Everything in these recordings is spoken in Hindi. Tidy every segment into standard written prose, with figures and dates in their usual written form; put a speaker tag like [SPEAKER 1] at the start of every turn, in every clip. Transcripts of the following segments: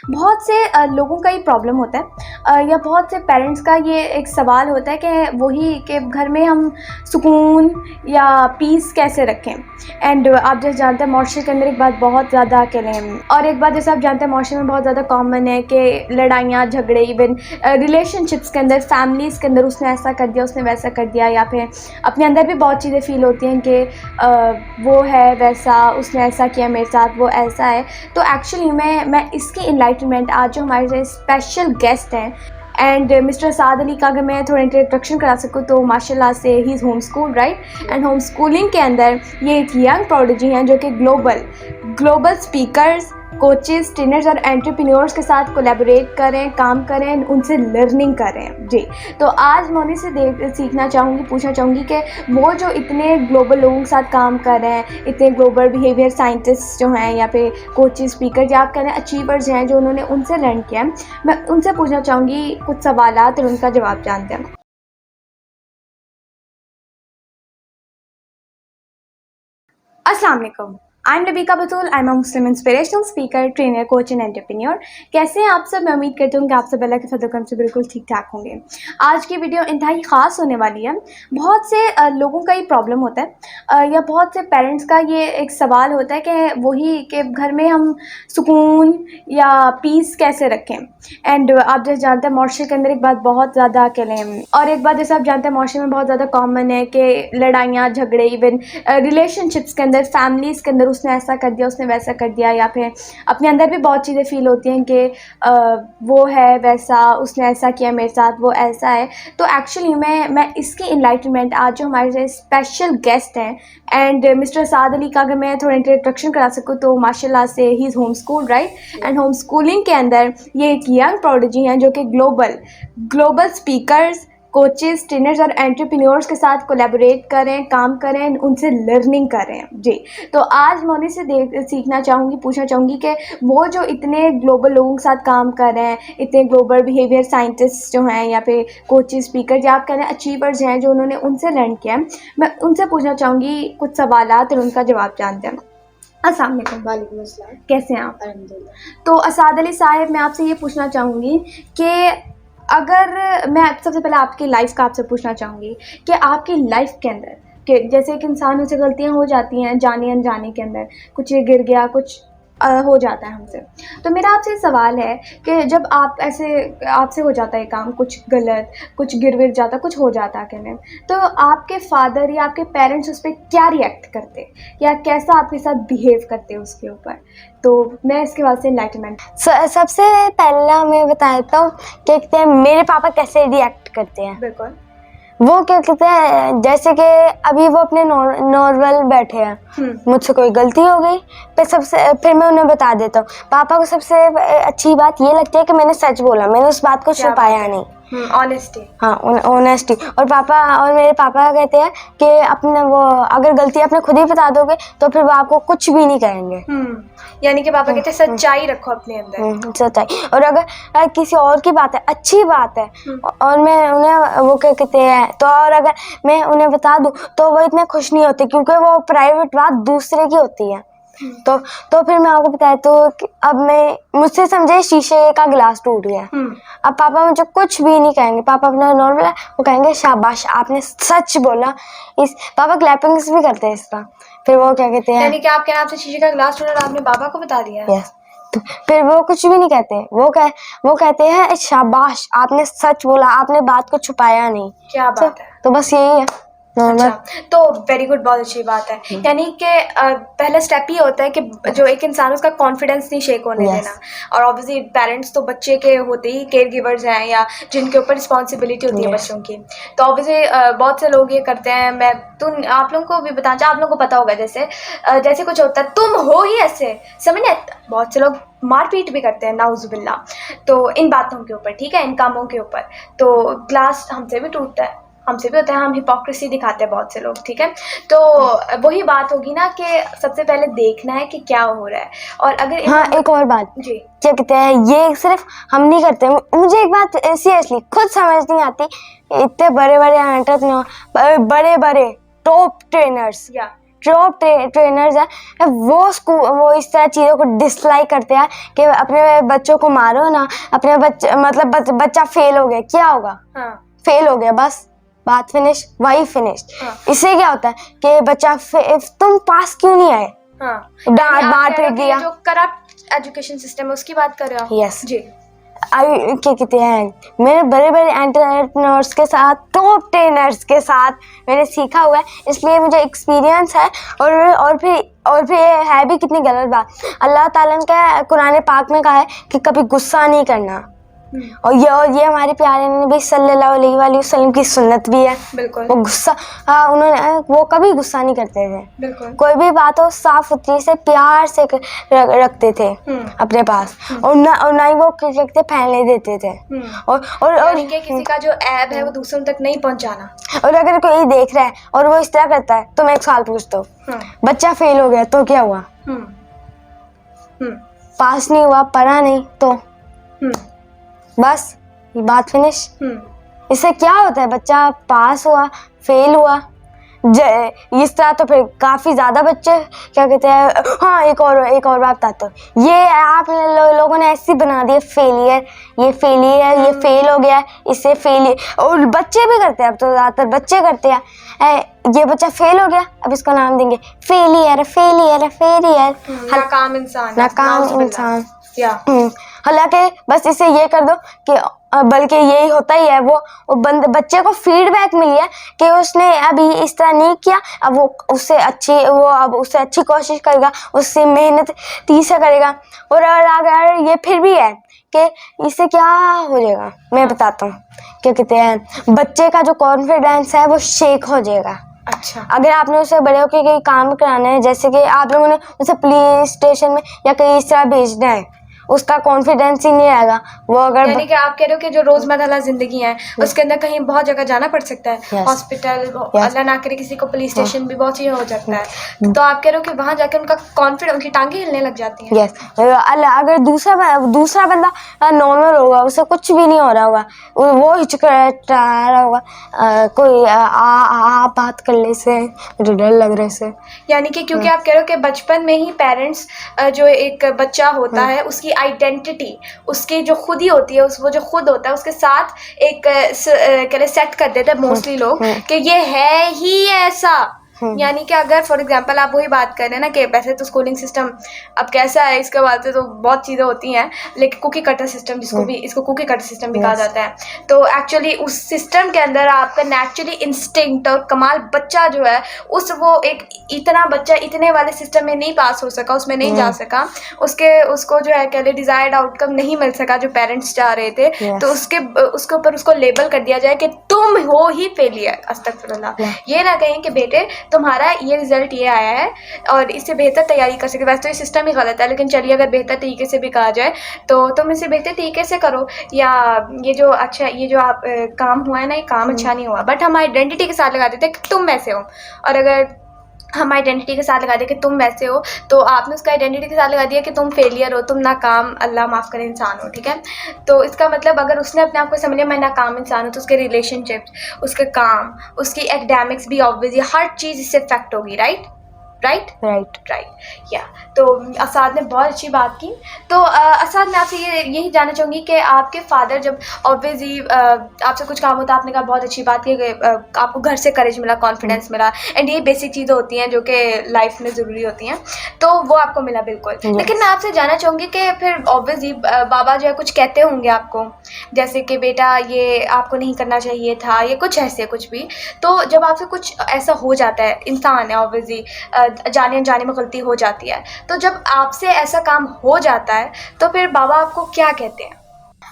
[SPEAKER 1] बहुत से लोगों का ये प्रॉब्लम होता है या बहुत से पेरेंट्स का ये एक सवाल होता है कि वही कि घर में हम सुकून या पीस कैसे रखें। एंड आप जैसे जानते हैं माशरे के अंदर एक बात बहुत ज़्यादा अकेले हैं, और एक बात जैसे आप जानते हैं माशरे में बहुत ज़्यादा कॉमन है कि लड़ाइयाँ झगड़े, इवन रिलेशनशिप्स के अंदर, फैमिलीज़ के अंदर उसने ऐसा कर दिया, उसने वैसा कर दिया, या फिर अपने अंदर भी बहुत चीज़ें फ़ील होती हैं कि वो है वैसा, उसने ऐसा किया मेरे साथ, वो ऐसा है। तो एक्चुअली मैं इसकी इनलाइटमेंट आज जो हमारे स्पेशल गेस्ट हैं एंड मिस्टर साद अली का अगर मैं थोड़ा इंट्रोडक्शन करा सकूँ तो माशाल्लाह से he is home school right, and home schooling के अंदर ये एक यंग प्रोडिजी हैं जो कि ग्लोबल स्पीकर्स, कोचेस, ट्रेनर्स और एंटरप्रेन्योर्स के साथ कोलैबोरेट करें, काम करें, उनसे लर्निंग करें जी। तो आज मैं उन्हीं से सीखना चाहूँगी, पूछना चाहूँगी कि वो जो इतने ग्लोबल लोगों के साथ काम कर रहे हैं, इतने ग्लोबल बिहेवियर साइंटिस्ट जो हैं या फिर कोचेस, स्पीकर या आप कह रहे हैं अचीवर्स हैं जो उन्होंने उनसे लर्न किया है, मैं उनसे पूछना चाहूँगी कुछ सवालात और उनका जवाब जानते हैं। अस्सलाम वालेकुम, I am Labeeka Batool, I am a Muslim inspirational speaker, trainer, coach and entrepreneur. कैसे हैं आप सब? मैं उम्मीद करती हूँ कि आप सब अल्लाह के फजल करम से बिल्कुल ठीक ठाक होंगे। आज की वीडियो इंतहाई ख़ास होने वाली है। बहुत से लोगों का ये प्रॉब्लम होता है या बहुत से पेरेंट्स का ये एक सवाल होता है कि वही कि घर में हम सुकून या पीस कैसे रखें। एंड आप जैसे जानते हैं माशरे के अंदर एक बात बहुत ज़्यादा अकेले हैं, और एक बात जैसे आप जानते हैं माशरे में बहुत ज़्यादा कॉमन है कि लड़ाइयाँ झगड़े, इवन रिलेशनशिप्स के अंदर, फैमिलीज़ के अंदर उसने ऐसा कर दिया, उसने वैसा कर दिया, या फिर अपने अंदर भी बहुत चीज़ें फ़ील होती हैं कि वो है वैसा, उसने ऐसा किया मेरे साथ, वो ऐसा है। तो एक्चुअली मैं इसकी इनलाइटमेंट आज जो हमारे स्पेशल गेस्ट हैं एंड मिस्टर साद अली का अगर मैं थोड़ा इंट्रोडक्शन करा सकूँ तो माशाल्लाह से he is home school right, and home schooling के अंदर ये एक यंग प्रोडिजी हैं जो कि ग्लोबल स्पीकर्स, कोचेस, ट्रेनर्स और एंटरप्रेन्योर्स के साथ कोलैबोरेट करें, काम करें, उनसे लर्निंग करें जी। तो आज मैं उन्हीं से सीखना चाहूँगी, पूछना चाहूँगी कि वो जो इतने ग्लोबल लोगों के साथ काम कर रहे हैं, इतने ग्लोबल बिहेवियर साइंटिस्ट जो हैं या फिर कोचेस, स्पीकर या आप कह रहे हैं अचीवर्स हैं जो उन्होंने उनसे लर्न किया है, मैं उनसे पूछना चाहूँगी कुछ सवालात और उनका जवाब जानते हैं। अस्सलाम वालेकुम।
[SPEAKER 2] वालेकुम अस्सलाम।
[SPEAKER 1] कैसे हैं आप?
[SPEAKER 2] अल्हम्दुलिल्लाह।
[SPEAKER 1] तो असाद अली साहब, मैं आपसे ये पूछना चाहूँगी कि अगर मैं सबसे पहले आपकी लाइफ़ का आपसे पूछना चाहूँगी कि आपकी लाइफ़ के अंदर कि जैसे एक इंसान से गलतियाँ हो जाती हैं जाने अनजाने के अंदर, कुछ ये गिर गया, कुछ हो जाता है हमसे। तो मेरा आपसे सवाल है कि जब आप ऐसे आपसे हो जाता है काम, कुछ गलत, कुछ गिर जाता, कुछ हो जाता है कहने, तो आपके फादर या आपके पेरेंट्स उस पर क्या रिएक्ट करते या कैसा आपके साथ बिहेव करते उसके ऊपर? तो मैं इसके बाद से एनलाइटमेंट
[SPEAKER 2] सबसे पहला मैं बता देता हूँ क्या कहते हैं मेरे पापा कैसे रिएक्ट करते हैं।
[SPEAKER 1] बिल्कुल।
[SPEAKER 2] वो क्या कहते हैं जैसे कि अभी वो अपने नॉर्मल बैठे हैं, मुझसे कोई गलती हो गई फिर मैं उन्हें बता देता हूँ। पापा को सबसे अच्छी बात ये लगती है कि मैंने सच बोला, मैंने उस बात को छुपाया नहीं।
[SPEAKER 1] ऑनेस्टी।
[SPEAKER 2] हाँ, ऑनेस्टी। और मेरे पापा कहते हैं कि अपने वो अगर गलती अपने खुद ही बता दोगे तो फिर वो आपको कुछ भी नहीं कहेंगे।
[SPEAKER 1] यानी कि पापा कहते हैं सच्चाई रखो अपने अंदर।
[SPEAKER 2] सच्चाई। और अगर किसी और की बात है, अच्छी बात है, और मैं उन्हें वो क्या कहते हैं तो और अगर मैं उन्हें बता दूं तो वो इतने खुश नहीं होते क्योंकि वो प्राइवेट बात दूसरे की होती है। तो फिर मैं आपको बताया तो अब मैं मुझसे समझे शीशे का गिलास टूट गया। अब पापा मुझे कुछ भी नहीं कहेंगे, पापा अपना नॉर्मल है, वो कहेंगे शाबाश आपने सच बोला। इस पापा क्लैपिंग्स भी करते हैं इसका। फिर वो क्या कहते हैं,
[SPEAKER 1] यानी कि आपके नाम से शीशे का गिलास टूटा और आपने पापा को बता दिया?
[SPEAKER 2] यस। तो फिर वो कुछ भी नहीं कहते, वो कहते हैं शाबाश आपने सच बोला, आपने बात को छुपाया नहीं।
[SPEAKER 1] क्या बात है।
[SPEAKER 2] तो बस यही है।
[SPEAKER 1] अच्छा, तो वेरी गुड, बहुत अच्छी बात है। यानी कि पहला स्टेप ये होता है कि जो एक इंसान उसका कॉन्फिडेंस नहीं शेक होने देना। और ऑब्वियसली पेरेंट्स तो बच्चे के होते ही केयर गिवर्स हैं या जिनके ऊपर रिस्पॉन्सिबिलिटी होती है बच्चों की। तो ऑब्वियसली बहुत से लोग ये करते हैं, आप लोगों को भी बताना चाहिए, आप लोगों को पता होगा जैसे कुछ होता है तुम हो ही ऐसे, समझे, बहुत से लोग मारपीट भी करते हैं नाउजुबिल्ला। तो इन बातों के ऊपर, ठीक है, इन कामों के ऊपर, तो ग्लास हमसे भी टूटता है, हमसे भी होता है, हम हिपोक्रेसी दिखाते हैं बहुत से लोग, ठीक है। तो वही बात होगी ना कि सबसे पहले देखना है कि क्या हो रहा है। और अगर
[SPEAKER 2] हाँ, एक और बात
[SPEAKER 1] जी,
[SPEAKER 2] क्या कहते हैं ये सिर्फ हम नहीं करते। मुझे एक बात सीरियसली खुद समझ नहीं आती, इतने बड़े बड़े टॉप ट्रेनर्स टॉप ट्रेनर्स है वो इस तरह चीज़ों को डिसलाइक करते हैं कि अपने बच्चों को मारो ना, अपने बच्चे मतलब बच्चा फेल हो गया, क्या होगा?
[SPEAKER 1] हाँ
[SPEAKER 2] फेल हो गया, बस बात फिनिश, वही फिनिश।
[SPEAKER 1] हाँ।
[SPEAKER 2] इससे क्या होता है कि बच्चा तुम पास क्यों नहीं आए?
[SPEAKER 1] हाँ,
[SPEAKER 2] डांट पीट दिया।
[SPEAKER 1] जो करप्ट एजुकेशन सिस्टम है उसकी बात कर रहे हो आप?
[SPEAKER 2] यस
[SPEAKER 1] जी।
[SPEAKER 2] क्या कहते हैं, मेरे बड़े बड़े एंटरप्रेन्योर्स के साथ, टॉप ट्रेनर्स के साथ मैंने सीखा हुआ है, इसलिए मुझे एक्सपीरियंस है। और फिर ये है भी कितनी गलत बात। अल्लाह ताला ने कुरान पाक में कहा है कि कभी गुस्सा नहीं करना। और ये हमारे प्यारे नबी सल्लल्लाहु अलैहि वसल्लम की सुन्नत भी है।
[SPEAKER 1] बिल्कुल।
[SPEAKER 2] वो गुस्सा वो कभी गुस्सा नहीं करते थे।
[SPEAKER 1] बिल्कुल।
[SPEAKER 2] कोई भी बात हो साफ सुथरी से प्यार से रखते थे अपने पास, और ना ही वो कहते फैलने देते थे। और
[SPEAKER 1] यानी कि किसी का जो ऐब है वो दूसरों तक नहीं पहुंचाना।
[SPEAKER 2] और अगर कोई देख रहा है और वो इस तरह करता है तो मैं एक सवाल पूछता हूँ, बच्चा फेल हो गया तो क्या हुआ? पास नहीं हुआ, पढ़ा नहीं तो बस बात फिनिश। इससे क्या होता है, बच्चा पास हुआ, फेल हुआ, इस तरह तो फिर काफी ज्यादा बच्चे क्या कहते हैं। हाँ, एक और बात बताता हूँ। ये आप लोगों ने ऐसी बना दी फेलियर, ये फेल हो गया, इससे फेलियर। और बच्चे भी करते हैं, अब तो ज्यादातर बच्चे करते हैं। ये बच्चा फेल हो गया, अब इसका नाम देंगे फेलियर।
[SPEAKER 1] नाकाम इंसान।
[SPEAKER 2] हालांकि बस इसे ये कर दो कि बल्कि यही होता ही है, वो बच्चे को फीडबैक मिली है कि उसने अभी इस तरह नहीं किया, अब वो उससे अच्छी कोशिश करेगा, उससे मेहनत तीसरा करेगा। और अगर ये फिर भी है कि इससे क्या हो जाएगा, मैं बताता हूँ। क्या कहते हैं, बच्चे का जो कॉन्फिडेंस है वो शेक हो जाएगा।
[SPEAKER 1] अच्छा।
[SPEAKER 2] अगर आपने उसे बड़े होकर कहीं काम कराना है, जैसे कि आप लोगों ने उसे पुलिस स्टेशन में या कहीं इस तरह भेजना है, उसका कॉन्फिडेंस ही नहीं आएगा। वो अगर
[SPEAKER 1] यानी कि आप कह रहे हो कि जो रोजमर्रा जिंदगी है उसके अंदर कहीं बहुत जगह जाना पड़ सकता है, हॉस्पिटल, अल्लाह ना करे किसी को पुलिस स्टेशन भी बहुत चीज़ हो सकता है, तो आप कह रहे हो कि वहाँ जाकर उनका कॉन्फिडेंस, उनकी टांगें हिलने लग जाती हैं।
[SPEAKER 2] यस। अगर दूसरा बंदा नॉर्मल होगा, उसे कुछ भी नहीं हो रहा होगा, वो हिचकिचा रहा होगा, कोई आप बात करने से मुझे डर लग रहा है से।
[SPEAKER 1] यानी कि क्योंकि आप कह रहे हो कि बचपन में ही पेरेंट्स जो एक बच्चा होता है उसकी आइडेंटिटी उसकी जो खुद ही होती है, वो जो खुद होता है उसके साथ एक कह सेट कर देते हैं मोस्टली लोग कि ये है ही ऐसा। यानी कि अगर फॉर एग्जांपल आप वही बात कर रहे हैं ना कि वैसे तो स्कूलिंग सिस्टम अब कैसा है, इसके बाद से तो बहुत चीज़ें होती हैं, लेकिन कुकी कटर सिस्टम इसको कुकी कटर सिस्टम भी कहा जाता है। तो एक्चुअली उस सिस्टम के अंदर आपका नेचुरली इंस्टिंक्ट और कमाल बच्चा जो है वो एक इतना बच्चा इतने वाले सिस्टम में नहीं पास हो सका, उसमें नहीं जा सका, उसको जो है कह ले डिजायर्ड आउटकम नहीं मिल सका जो पेरेंट्स चाह रहे थे। तो उसके ऊपर उसको लेबल कर दिया जाए कि तुम हो ही फेलियर। अस्तगफुरुल्लाह। ये ना कहें कि बेटे तुम्हारा ये रिजल्ट ये आया है और इससे बेहतर तैयारी कर सके। वैसे तो ये सिस्टम ही गलत है, लेकिन चलिए अगर बेहतर तरीके से भी कहा जाए तो तुम इसे बेहतर तरीके से करो, या ये जो आप काम हुआ है ना, ये काम अच्छा नहीं हुआ, बट हम आइडेंटिटी के साथ लगा देते हैं कि तुम वैसे हो। और अगर हम आइडेंटिटी के साथ लगा दिया कि तुम वैसे हो, तो आपने उसका आइडेंटिटी के साथ लगा दिया कि तुम फेलियर हो, तुम नाकाम, अल्लाह माफ़ करे, इंसान हो। ठीक है, तो इसका मतलब अगर उसने अपने आप को समझ लिया मैं नाकाम इंसान हूँ, तो उसके रिलेशनशिप्स, उसके काम, उसकी एकेडमिक्स भी ऑब्वियसली हर चीज़ इससे इफेक्ट होगी। राइट। या तो असाद ने बहुत अच्छी बात की। तो असाद, मैं आपसे यही जानना चाहूँगी कि आपके फादर जब ऑब्वियसली आपसे कुछ काम होता है, आपने कहा बहुत अच्छी बात की, आपको घर से करेज मिला, कॉन्फिडेंस मिला, एंड ये बेसिक चीज़ें होती हैं जो कि लाइफ में ज़रूरी होती हैं, तो वो आपको मिला बिल्कुल। लेकिन मैं आपसे जानना चाहूँगी कि फिर ऑब्वियसली बाबा जो है कुछ कहते होंगे आपको, जैसे कि बेटा ये आपको नहीं करना चाहिए था, ये कुछ ऐसे कुछ भी। तो जब आपसे कुछ ऐसा हो जाता है, इंसान है ऑब्वियसली, जाने अनजाने में गलती हो जाती है, तो जब आपसे ऐसा काम हो जाता है तो फिर बाबा आपको क्या कहते हैं?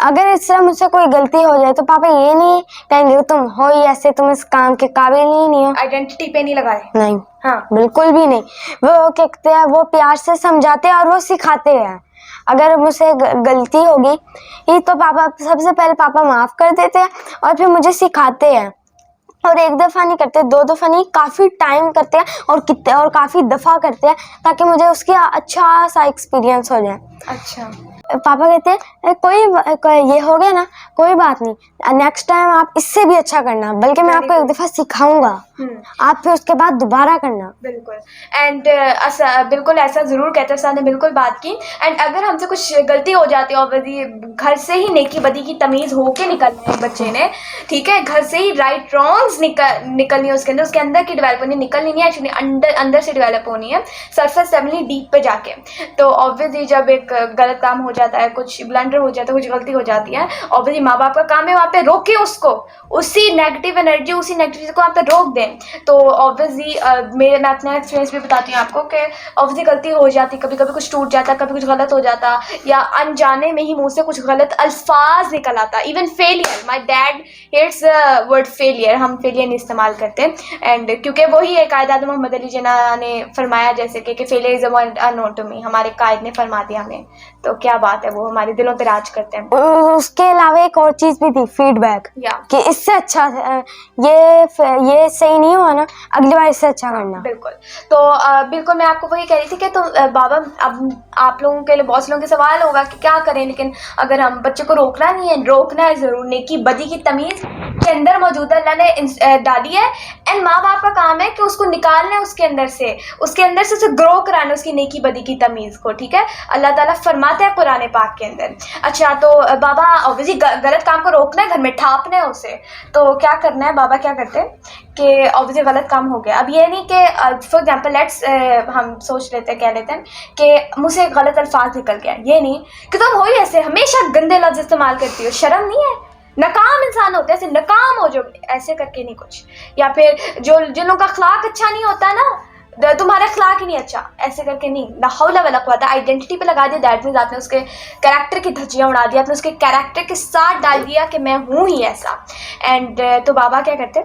[SPEAKER 2] अगर इस तरह मुझसे कोई गलती हो जाए तो पापा ये नहीं कहेंगे तुम हो ही ऐसे, तुम इस काम के काबिल ही नहीं हो।
[SPEAKER 1] आइडेंटिटी पे नहीं लगाए?
[SPEAKER 2] नहीं,
[SPEAKER 1] हाँ,
[SPEAKER 2] बिल्कुल भी नहीं। वो कहते हैं, वो प्यार से समझाते हैं और वो सिखाते हैं। अगर मुझसे गलती होगी तो पापा सबसे पहले पापा माफ कर देते हैं और फिर मुझे सिखाते हैं। और एक दफ़ा नहीं करते, दो दफ़ा नहीं, काफ़ी टाइम करते हैं और काफ़ी दफ़ा करते हैं, ताकि मुझे उसकी अच्छा सा एक्सपीरियंस हो जाए।
[SPEAKER 1] अच्छा।
[SPEAKER 2] पापा कहते हैं कोई ये हो गया ना, कोई बात नहीं, नेक्स्ट टाइम आप इससे भी अच्छा करना, बल्कि मैं आपको एक दफ़ा सिखाऊंगा, आप फिर उसके बाद दोबारा करना।
[SPEAKER 1] बिल्कुल। एंड बिल्कुल ऐसा ज़रूर कहते हैं, उस्ताद ने बिल्कुल बात की। एंड अगर हमसे कुछ गलती हो जाती है, ऑब्वियसली घर से ही नेकी बदी की तमीज़ होके निकलना है बच्चे ने, ठीक है, घर से ही राइट रॉन्ग्स निकलनी है उसके अंदर की डेवलप होनी, निकलनी नहीं है एक्चुअली, अंदर से डेवलप होनी है, सरफेस लेवल डीप पे जाके। तो ऑब्वियसली जब एक गलत काम हो जाता है, कुछ ब्लंडर हो जाता है, कुछ गलती हो जाती है, ऑब्वियसली माँ बाप का काम है वहाँ पे रोके उसको, उसी नेगेटिव एनर्जी, उसी नेगेटिव को वहाँ पे रोक दें। तो ऑब्वियसली मैं अपना एक्सपीरियंस भी बताती हूँ आपको कि ऑब्वियसली गलती हो जाती, कभी कभी कुछ टूट जाता, कभी कुछ गलत हो जाता, या अनजाने में ही मुंह से कुछ गलत अल्फाज निकल आता। Even failure, my dad hates word failure, हम फेलियर नहीं इस्तेमाल करते। एंड क्योंकि वही है कायद मोहम्मद अली जिन्ना ने फरमाया, जैसे कि failure is unknown to me, हमारे कायद ने फरमा दिया हमें। तो क्या बात है, वो हमारे दिलों पे राज करते हैं।
[SPEAKER 2] उसके अलावा एक और चीज भी थी, फीडबैक,
[SPEAKER 1] या
[SPEAKER 2] कि इससे अच्छा ये सही नहीं हुआ ना, अगली बार इससे अच्छा करना।
[SPEAKER 1] बिल्कुल। तो बिल्कुल मैं आपको वही कह रही थी कि तो बाबा, अब आप लोगों के लिए बहुत से लोगों के सवाल होगा कि क्या करें, लेकिन अगर हम बच्चे को रोकना नहीं है, रोकना है ज़रूर। नेकी बदी की तमीज़ के अंदर मौजूदा अल्लाह ने डाली है, एंड माँ बाप का काम है कि उसको निकालना है उसके अंदर से उसे ग्रो कराना, उसकी नेकी बदी की तमीज़ को, ठीक है। अल्लाह ताला फरमाता है कुरान पाक के अंदर। अच्छा, तो बाबा ऑब्वियसली गलत काम को रोकना है, घर में ठापना है उसे। तो क्या करना है, बाबा क्या करते हैं कि ऑब्वियसली गलत काम हो गया, अब ये नहीं कि फॉर एग्जांपल लेट्स हम सोच लेते हैं, कह लेते हैं कि मुझसे गलत अल्फाज निकल गया, ये नहीं कि तुम हो ही ऐसे हमेशा गंदे लफ्ज़ इस्तेमाल करती हो, शर्म नहीं है, नाकाम इंसान होते हैं ऐसे, नाकाम हो जो ऐसे करके नहीं कुछ। या फिर जिन लोगों का अखलाक अच्छा नहीं होता ना, तुम्हारा अखलाक ही नहीं अच्छा, ऐसे करके नहीं। ला हौला वला कुव्वता, आइडेंटिटी पे लगा दिया, दैट मीन्स आपने उसके कैरेक्टर की धज्जियाँ उड़ा दी, आपने उसके कैरेक्टर के साथ डाल दिया कि मैं हूँ ही ऐसा। एंड तो बाबा क्या करते,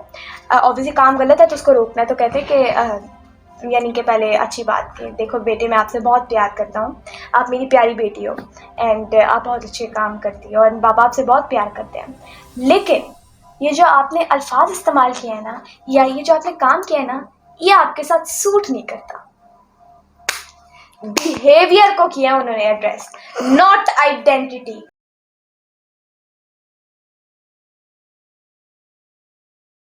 [SPEAKER 1] ऑब्वियसली काम गलत है तो उसको रोकना है। तो कहते कि यानी कि पहले अच्छी बात की, देखो बेटे मैं आपसे बहुत प्यार करता हूँ, आप मेरी प्यारी बेटी हो, एंड आप बहुत अच्छे काम करती हो, और बाबा आपसे बहुत प्यार करते हैं, लेकिन ये जो आपने अल्फाज इस्तेमाल किए हैं ना, या ये जो आपने काम किया है ना, ये आपके साथ सूट नहीं करता। बिहेवियर को किया उन्होंने एड्रेस, नॉट आइडेंटिटी।